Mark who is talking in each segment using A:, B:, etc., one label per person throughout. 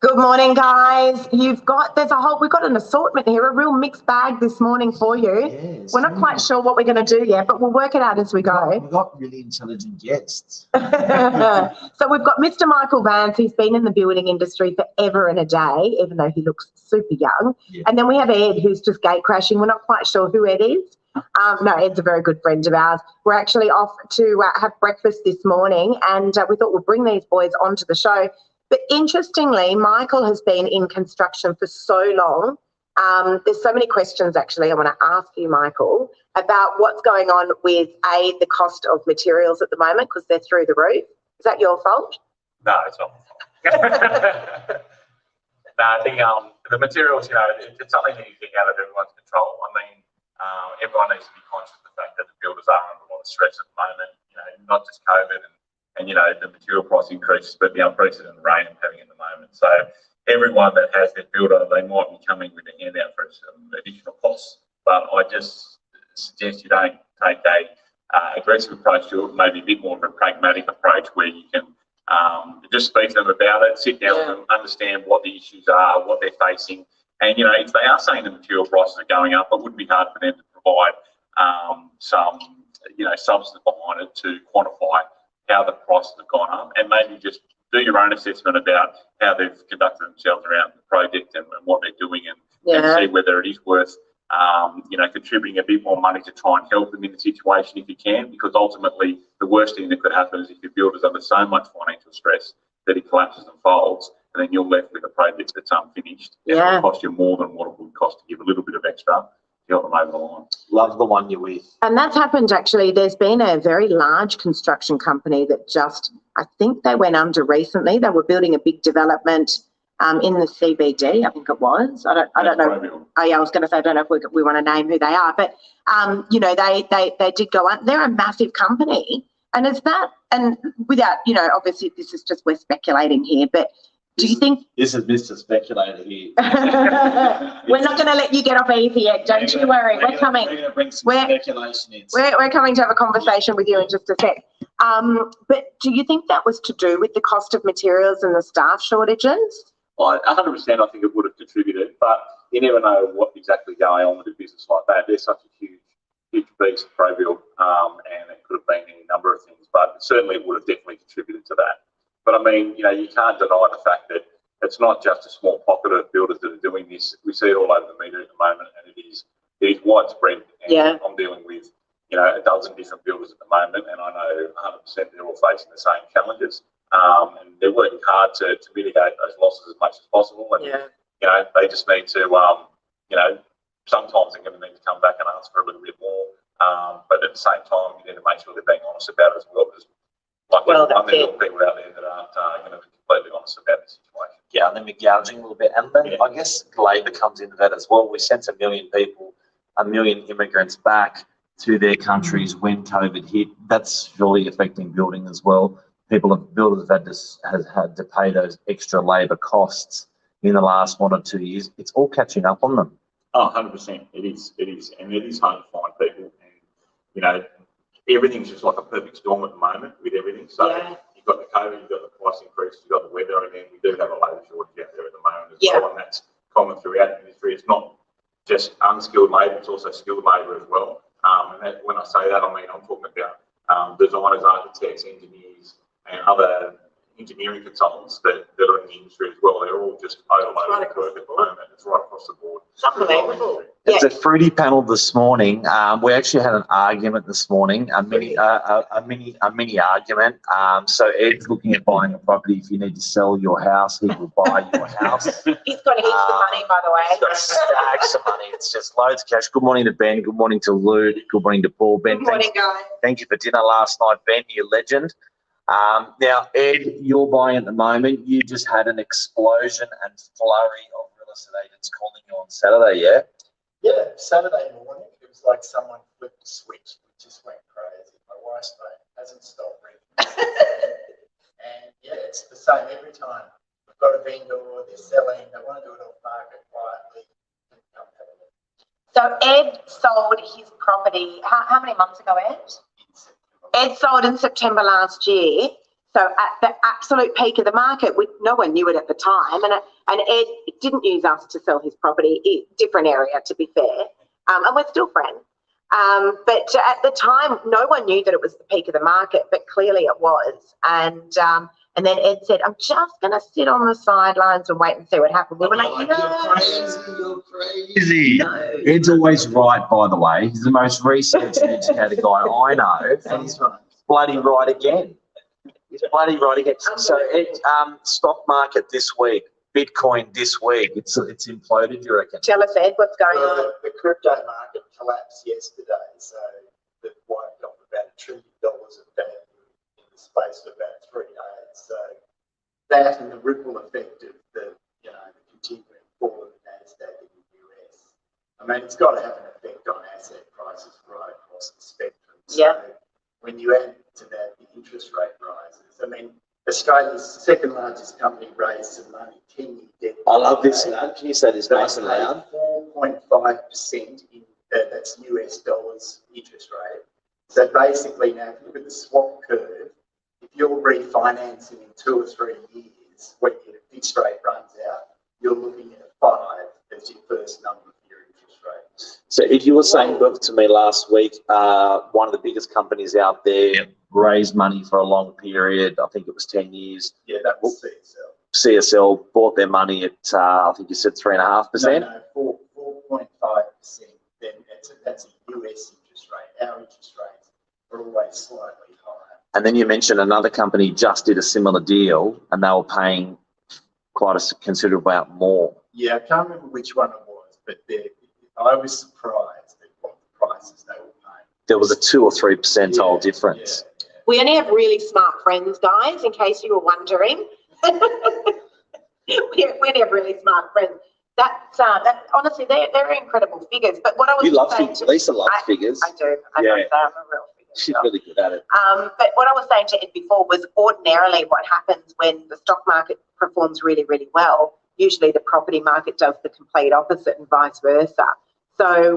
A: Good morning, guys. We've got an assortment here, a real mixed bag this morning for you.
B: Yes,
A: we're not quite sure what we're going to do yet, but we'll work it out as we go.
B: We've got really intelligent guests.
A: So we've got Mr. Michael Vance. He's been in the building industry forever and a day, even though he looks super young.
B: Yeah.
A: And then we have Ed, who's just gate crashing. We're not quite sure who Ed is. No, Ed's a very good friend of ours. We're actually off to have breakfast this morning, and we thought we'll bring these boys onto the show. But interestingly, Michael has been in construction for so long. There's so many questions, actually, I want to ask you, Michael, about what's going on with, the cost of materials at the moment, because they're through the roof. Is that your fault?
C: No, it's not my fault. No, I think the materials, it's something that you get out of everyone's control. I mean, everyone needs to be conscious of the fact that the builders are under a lot of stress at the moment, not just COVID and the material price increases, but the unprecedented rain we're having at the moment. So everyone that has their builder, they might be coming with a handout for some additional costs, but I just suggest you don't take a aggressive approach to it, maybe a bit more of a pragmatic approach where you can just speak to them about it, sit down with them, understand what the issues are, what they're facing. And, if they are saying the material prices are going up, it would be hard for them to provide some, substance behind it to quantify how the prices have gone up, and maybe just do your own assessment about how they've conducted themselves around the project and what they're doing, and see whether it is worth, contributing a bit more money to try and help them in the situation if you can, because ultimately the worst thing that could happen is if your builder's under so much financial stress that it collapses and folds, and then you're left with a project that's unfinished. And it'll cost you more than what it would cost to give a little bit of extra to help them over the line.
B: Love the one you're with.
A: And that's happened, actually. There's been a very large construction company that I think they went under recently. They were building a big development in the CBD, I think it was. I don't know. Oh, yeah, I was going to say, I don't know if we want to name who they are, but, they did go on. They're a massive company. And it's that, and without, obviously this is just, we're speculating here, but do you think...
B: This is Mr. Speculator here.
A: We're not going to let you get off easy yet, don't you worry. We're coming.
B: We're going to bring some speculation in.
A: We're coming to have a conversation with you in just a sec. But do you think that was to do with the cost of materials and the staff shortages?
C: Well, 100% I think it would have contributed, but you never know what exactly going on with a business like that. There's such a huge beast Probuild, and it could have been any number of things, but certainly would have definitely contributed to that. But I mean, you can't deny the fact that it's not just a small pocket of builders that are doing this. We see it all over the media at the moment, and it is widespread. And I'm dealing with, a dozen different builders at the moment, and I know 100% they're all facing the same challenges. And they're working hard to mitigate those losses as much as possible. And, they just need to, sometimes they're going to need to come back and ask for a little bit more. But at the same time, you need to make sure they're being honest about it as well. Because there's people out there that aren't going to be completely honest about the situation.
B: Yeah, and then we're gouging a little bit. And then I guess labour comes into that as well. We sent 1 million people, 1 million immigrants back to their countries when COVID hit. That's surely affecting building as well. Builders have had to pay those extra labour costs in the last 1 or 2 years. It's all catching up on them.
C: Oh, 100%. It is. And it is hard to find people. And, everything's just like a perfect storm at the moment with everything. So you've got the COVID, you've got the price increase, you've got the weather, and then we do have a labour shortage out there at the moment as well. And that's common throughout the industry. It's not just unskilled labour, it's also skilled labour as well. When I say that, I mean, I'm talking about designers, architects, engineers, and other engineering consultants that are in the industry as well. They're all just overloaded with work at the moment. It's right across the board.
A: It's unbelievable.
B: It's a fruity panel this morning. We actually had an argument this morning, a mini argument. So Ed's looking at buying a property. If you need to sell your house, he will buy your house.
A: He's got heaps of money, by the way.
B: He's got stacks of money. It's just loads of cash. Good morning to Ben. Good morning to Lou. Good morning to Paul. Ben,
A: good morning, guys.
B: Thank you for dinner last night, Ben. You're a legend. Now, Ed, you're buying at the moment. You just had an explosion and flurry of real estate agents calling you on Saturday, yeah?
D: Yeah, Saturday morning, it was like someone flipped a switch. It just went crazy. My wife's phone hasn't stopped ringing. And yeah, it's the same every time. We've got a vendor, they're selling, they want to do it off market quietly.
A: So Ed sold his property, how many months ago, Ed? Ed sold in September last year. So at the absolute peak of the market, no one knew it at the time, and Ed didn't use us to sell his property. Different area, to be fair, and we're still friends. But at the time, no one knew that it was the peak of the market, but clearly it was. And then Ed said, "I'm just going to sit on the sidelines and wait and see what happens." We were like, "No,
B: you're crazy." No. Ed's always right, by the way. He's the most research and educated guy I know, and he's bloody right again. He's bloody right again. So, Ed, stock market this week, Bitcoin this week, it's imploded, you reckon?
A: Tell us, Ed, what's going on?
D: The crypto market collapsed yesterday, so they've wiped off about $1 trillion of value in the space of about 3 days. So that and the ripple effect of the continuing fall of the NASDAQ in the US. I mean, it's got to have an effect on asset prices right across the spectrum. So when you add to that the interest rate rises, I mean, Australia's second largest company raised some money, 10-year debt.
B: I love this, lad. Can you say this nice and loud?
D: 4.5% in that's US dollars interest rate. So basically, now if you look at the swap curve, if you're refinancing in 2 or 3 years, when your fixed rate runs out, you're looking at a 5 as your first number for your interest rate.
B: So if you were saying to me last week, one of the biggest companies out there raised money for a long period, I think it was 10 years.
D: Yeah, that was CSL.
B: CSL bought their money at, I think you said 3.5%?
D: No, 4.5%. Then that's a US interest rate. Our interest rates are always slightly higher.
B: And then you mentioned another company just did a similar deal and they were paying quite a considerable amount more.
D: Yeah, I can't remember which one it was, but I was surprised at what the prices they were paying. There was
B: a 2 or 3% difference.
D: Yeah.
A: We only have really smart friends, guys, in case you were wondering. we only have really smart friends. That honestly, they're incredible figures. But what I was
B: you love
A: saying
B: figures. Lisa loves figures.
A: I do. I love that. I'm a real figure.
B: She's really good at it.
A: But what I was saying to Ed before was ordinarily what happens when the stock market performs really, really well. Usually the property market does the complete opposite and vice versa. So,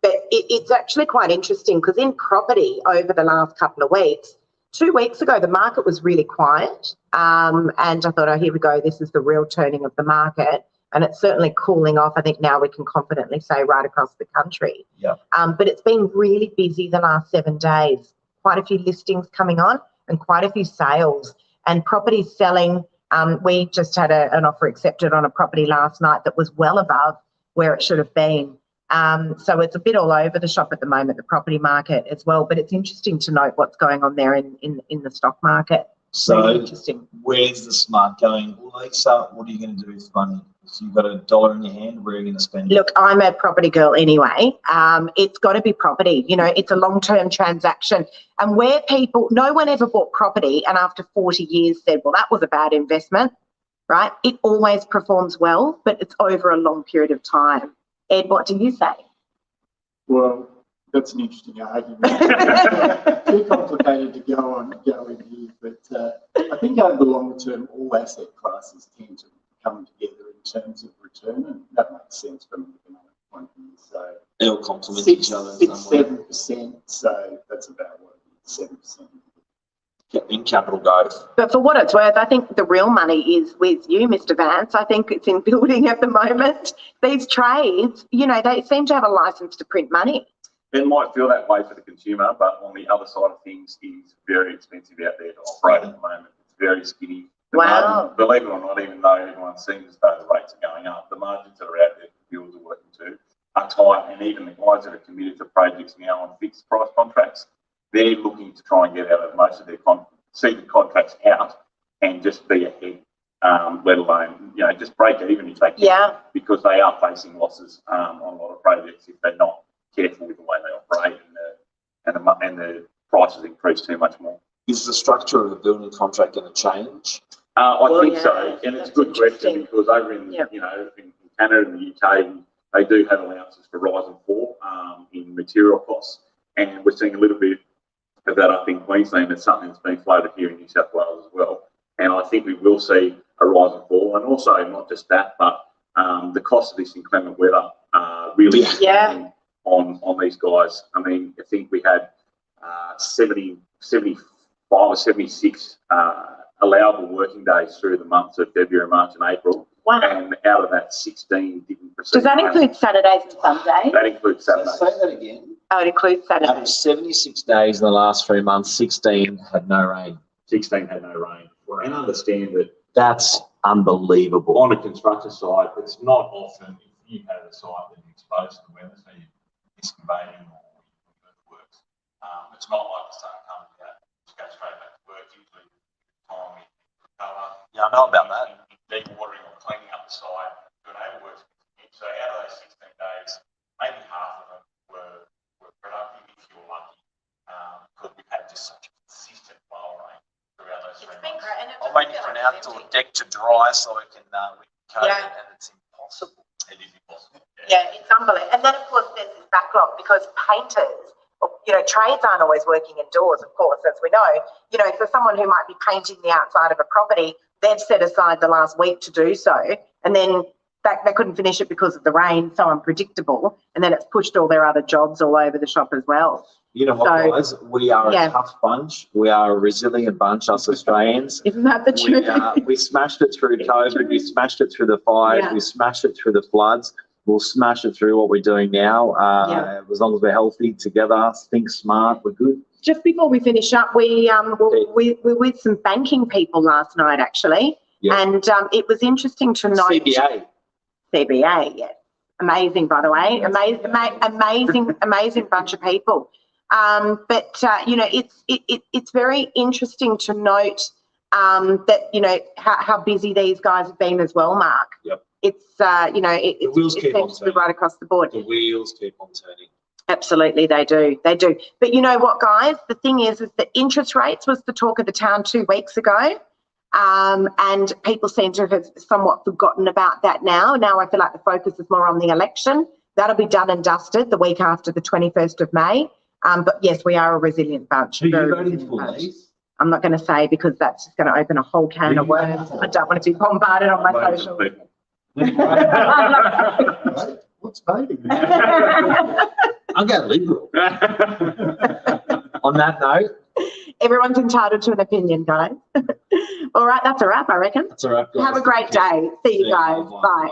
A: but it's actually quite interesting because in property over the last couple of weeks, 2 weeks ago, the market was really quiet. And I thought, oh, here we go. This is the real turning of the market. And it's certainly cooling off. I think now we can confidently say right across the country.
B: Yeah.
A: But it's been really busy the last 7 days. Quite a few listings coming on and quite a few sales and property selling. We just had an offer accepted on a property last night that was well above where it should have been. So it's a bit all over the shop at the moment, the property market as well. But it's interesting to note what's going on there in the stock market.
B: So
A: really interesting.
B: Where's the smart going? Well, Lisa, what are you going to do with money? So you've got $1 in your hand, where are you going to spend it?
A: Look, I'm a property girl anyway. It's got to be property. You know, it's a long-term transaction. And where no one ever bought property and after 40 years said, well, that was a bad investment, right? It always performs well, but it's over a long period of time. Ed, what do you say?
D: Well, that's an interesting argument. Too complicated to go in here, but I think over the long term, all asset classes tend to come together in terms of return, and that makes sense from an economic point of view. So
B: they'll complement each other.
D: 6-7%. So that's about 7%
B: in capital growth.
A: But for what it's worth, I think the real money is with you, Mr. Vance. I think it's in building at the moment. These trades, you know, they seem to have a license to print money.
C: It might feel that way for the consumer, but on the other side of things, it's very expensive out there to operate at the moment. It's very skinny. The margin, believe it or not, even though everyone seems as though the rates are going up, the margins that are out there the builders are working to are tight, and even the guys that are committed to projects now on fixed price contracts, they're looking to try and get out of most of their see the contracts out and just be ahead, let alone, you know, just break even if they can, because they are facing losses on a lot of projects if they're not careful with the way they operate and the prices increase too much more.
B: Is the structure of the building contract going to change?
C: I think so, and it's a good question because over in you know, in Canada and the UK, they do have allowances for rise and fall in material costs, and we're seeing a little bit of that up in Queensland. It's something that's been floated here in New South Wales as well, and I think we will see a rise and fall, and also not just that, but the cost of this inclement weather really on these guys. I mean, I think we had 75
E: or 76 allowable working days through the months of February, March and April.
A: Wow.
E: And out of that, 16 didn't proceed.
A: Does that include Saturdays and Sundays?
E: That includes Saturdays.
B: Say that again.
A: Oh, it includes
B: Out of
A: Saturdays.
B: 76 days in the last 3 months, 16 had no rain.
E: 16 had no rain. And understand that
B: That's unbelievable.
E: on a construction site, it's not often if you've had a site that you're exposed to the weather, so you're excavating or earthworks. It's not like the sun comes out, just go straight back to work. Usually, time you recover.
B: Yeah, I know about that.
E: Dewatering or cleaning up the site, doing overworks. So out of those 16 days, maybe half of them were productive if you're lucky, because we've had just such a consistent flow of rain throughout those 3 months.
B: I'm waiting for an outdoor deck to dry so I can coat it, and it's impossible.
E: It is impossible.
A: Yeah, it's unbelievable. And then, of course, there's this backlog because painters, trades aren't always working indoors, of course, as we know. For someone who might be painting the outside of a property, they've set aside the last week to do so, and then they couldn't finish it because of the rain, so unpredictable, and then it's pushed all their other jobs all over the shop as well.
B: You know what, guys? We are a tough bunch. We are a resilient bunch, us Australians.
A: Isn't that the truth?
B: We smashed it through COVID. We smashed it through the fires.
A: Yeah.
B: We smashed it through the floods. We'll smash it through what we're doing now. As long as we're healthy together, think smart, we're good.
A: Just before we finish up, we were with some banking people last night, actually, and it was interesting to note. CBA, yes, amazing, by the way, amazing bunch of people. But it's very interesting to note that how busy these guys have been as well, Mark.
B: Yep.
A: It's it
B: wheels keep on
A: seems to be right across the board.
B: The wheels keep on turning.
A: Absolutely, they do. But you know what, guys? The thing is that interest rates was the talk of the town 2 weeks ago. And people seem to have somewhat forgotten about that now. Now I feel like the focus is more on the election. That'll be done and dusted the week after the 21st of May. But yes, we are a resilient bunch.
B: Who are you voting for, Lee?
A: I'm not going to say because that's just going to open a whole can of worms. I don't want to be bombarded on my social.
D: What's voting?
B: I'll go Liberal. On that note,
A: everyone's entitled to an opinion, guys. All right, that's a wrap, I reckon.
B: that's a wrap, guys.
A: Have a great day. See you guys. Bye.